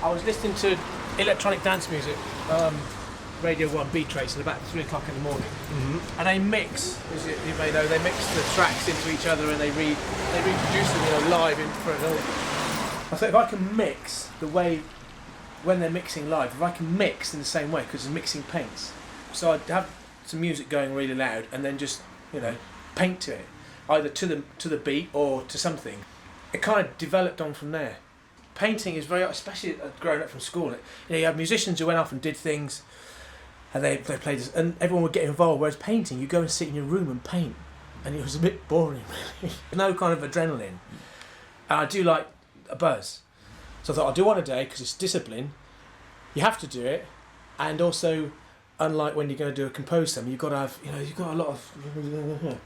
I was listening to electronic dance music, Radio 1 Beat Trace at about 3 o'clock in the morning. Mm-hmm. And they mix, as you may know, they mix the tracks into each other and they reproduce them, live in front of it. I thought if I can mix the way, when they're mixing live, if I can mix in the same way, because it's mixing paints. So I'd have some music going really loud and then just, paint to it, either to the beat or to something. It kind of developed on from there. Painting is very, especially growing up from school, you have musicians who went off and did things and they played this, and everyone would get involved, whereas painting, you go and sit in your room and paint, and it was a bit boring, really. No kind of adrenaline. And I do like a buzz. So I thought I'll do one a day because it's discipline. You have to do it, and also, unlike when you're going to do a composed something, you've got to have, you've got a lot of...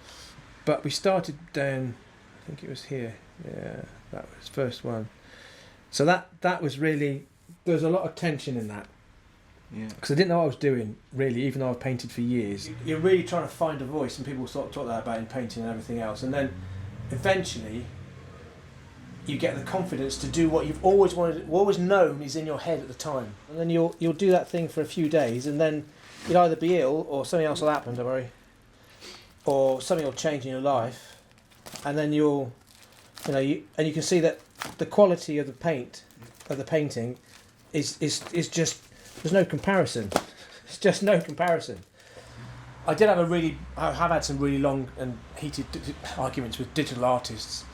But we started down, I think it was here, yeah, that was the first one. So that was really, there was a lot of tension in that. Yeah. Because I didn't know what I was doing, really, even though I've painted for years. You're really trying to find a voice, and people sort of talk that about in painting and everything else. And then, eventually, you get the confidence to do what you've always wanted, always known is in your head at the time. And then you'll do that thing for a few days, and then you'll either be ill, or something else will happen, don't worry. Or something will change in your life, and then you can see that the quality of the painting is just, there's no comparison. It's just no comparison. I have had some really long and heated arguments with digital artists.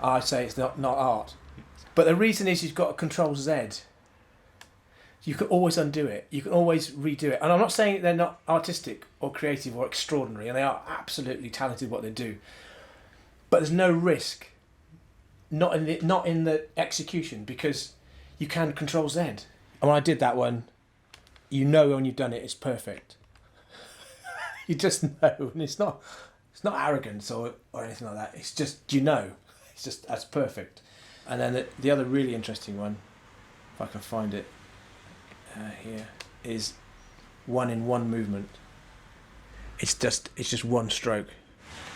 I say it's not art, but the reason is you've got to Control Z. You can always undo it. You can always redo it. And I'm not saying they're not artistic or creative or extraordinary, and they are absolutely talented what they do. But there's no risk. Not in the execution, because you can Control Z. And when I did that one, when you've done it, it's perfect. You just know, and it's not arrogance or anything like that. It's just it's just that's perfect. And then the other really interesting one, if I can find it here, is one in one movement. It's just one stroke.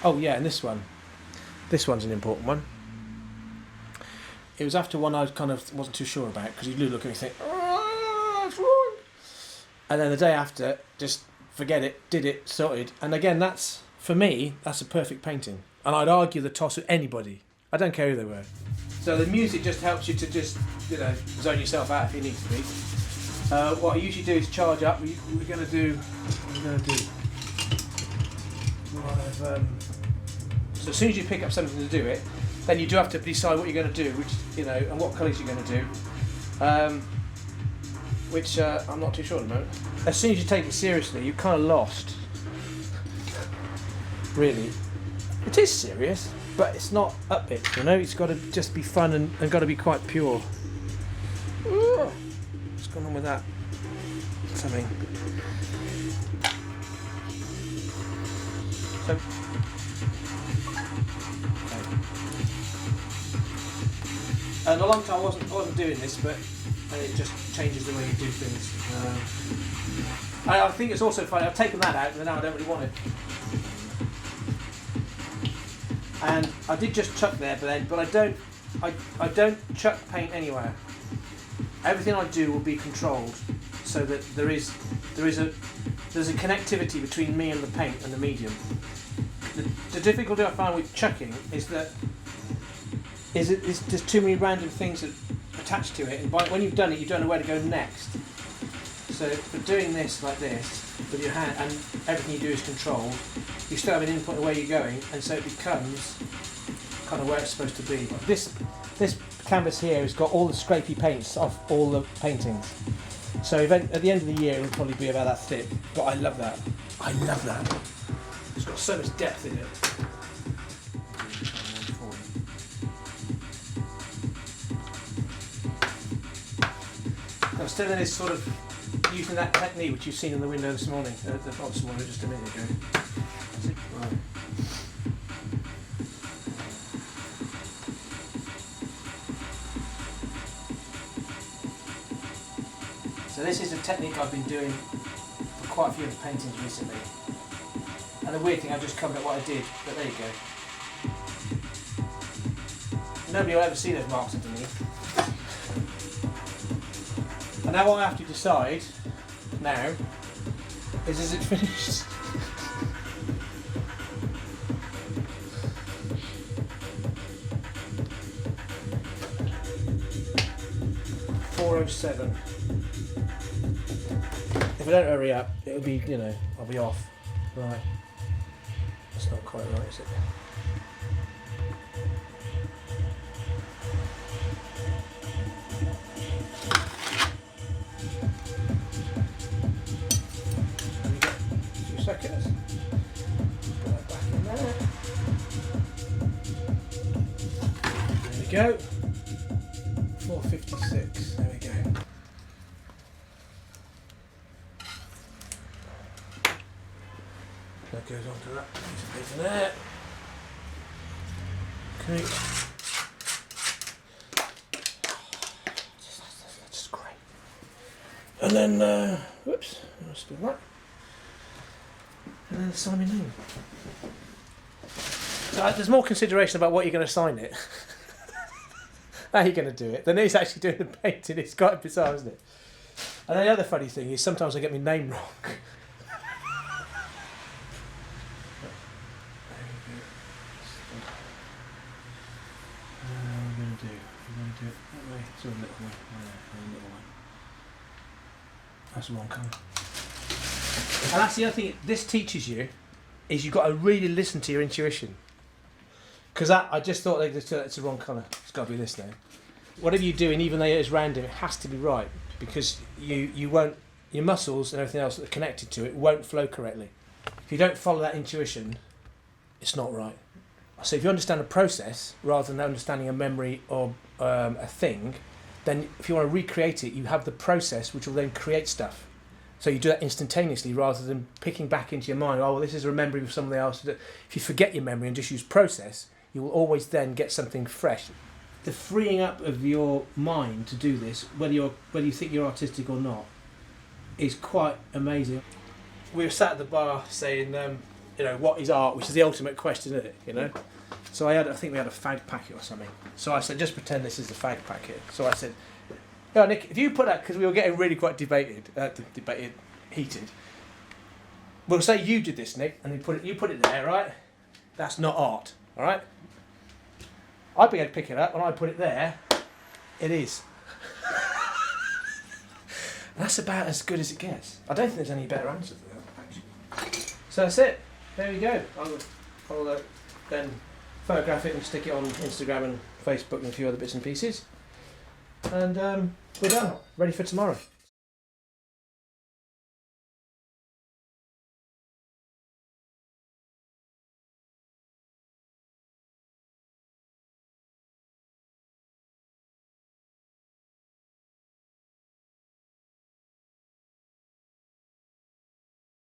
Oh yeah, and this one's an important one. It was after one I kind of wasn't too sure about, because you do look at me and think, what's wrong? And then the day after, just forget it, did it, sorted. And again, for me, that's a perfect painting. And I'd argue the toss with anybody. I don't care who they were. So the music just helps you to just, zone yourself out if you need to be. What I usually do is charge up. We're going to do so as soon as you pick up something to do it, then you do have to decide what you're going to do, and what colours you're going to do, which I'm not too sure at the moment. As soon as you take it seriously, you're kind of lost. Really. It is serious, but it's not upbeat, It's got to just be fun and got to be quite pure. What's going on with that? Something. So. And a long time I wasn't doing this, but it just changes the way you do things. I think it's also funny. I've taken that out, and now I don't really want it. And I did just chuck there, but I don't chuck paint anywhere. Everything I do will be controlled, so that there's a connectivity between me and the paint and the medium. The difficulty I find with chucking is that there's too many random things that attach to it, and when you've done it, you don't know where to go next. So for doing this like this with your hand, and everything you do is controlled, you still have an input of where you're going, and so it becomes kind of where it's supposed to be. This canvas here has got all the scrapey paints off all the paintings. So at the end of the year, it will probably be about that thick. But I love that. It's got so much depth in it. I'm still in this sort of using that technique which you've seen in the window this morning, not this morning, just a minute ago. Right. So this is a technique I've been doing for quite a few of the paintings recently. And the weird thing, I've just covered up what I did, but there you go. Nobody will ever see those marks underneath. Now what I have to decide now is it finished? .407. If I don't hurry up, it'll be, you know, I'll be off. Right. That's not quite right, is it? Seconds. Put that back in there. There we go. 456. There we go. That goes onto that piece of paper there. Okay. That's great. And then, whoops, let's do that. And then sign my name. So there's more consideration about what you're going to sign it. How you're going to do it. Than he's actually doing the painting. It's quite bizarre, isn't it? And then the other funny thing is sometimes I get my name wrong. I'm going to do it that way. It's a little one. That's the wrong colour. And that's the other thing this teaches you, is you've got to really listen to your intuition. Because I just thought it's the wrong colour. It's got to be this now. Whatever you do, and even though it's random, it has to be right. Because you won't, your muscles and everything else that are connected to it won't flow correctly. If you don't follow that intuition, it's not right. So if you understand a process rather than understanding a memory or a thing, then if you want to recreate it, you have the process which will then create stuff. So you do that instantaneously rather than picking back into your mind, oh, well, this is a memory of something else. If you forget your memory and just use process, you will always then get something fresh. The freeing up of your mind to do this, whether you think you're artistic or not, is quite amazing. We were sat at the bar saying, what is art, which is the ultimate question, isn't it? You know. So I think we had a fag packet or something. So I said, just pretend this is a fag packet. So I said, yeah, Nick, if you put that, because we were getting really quite heated. We'll say you did this, Nick, and you put it there, right? That's not art, all right? I'd be able to pick it up, and I put it there. It is. That's about as good as it gets. I don't think there's any better answer to that, actually. So that's it. There we go. I'll then photograph it and stick it on Instagram and Facebook and a few other bits and pieces. And we're done. Ready for tomorrow.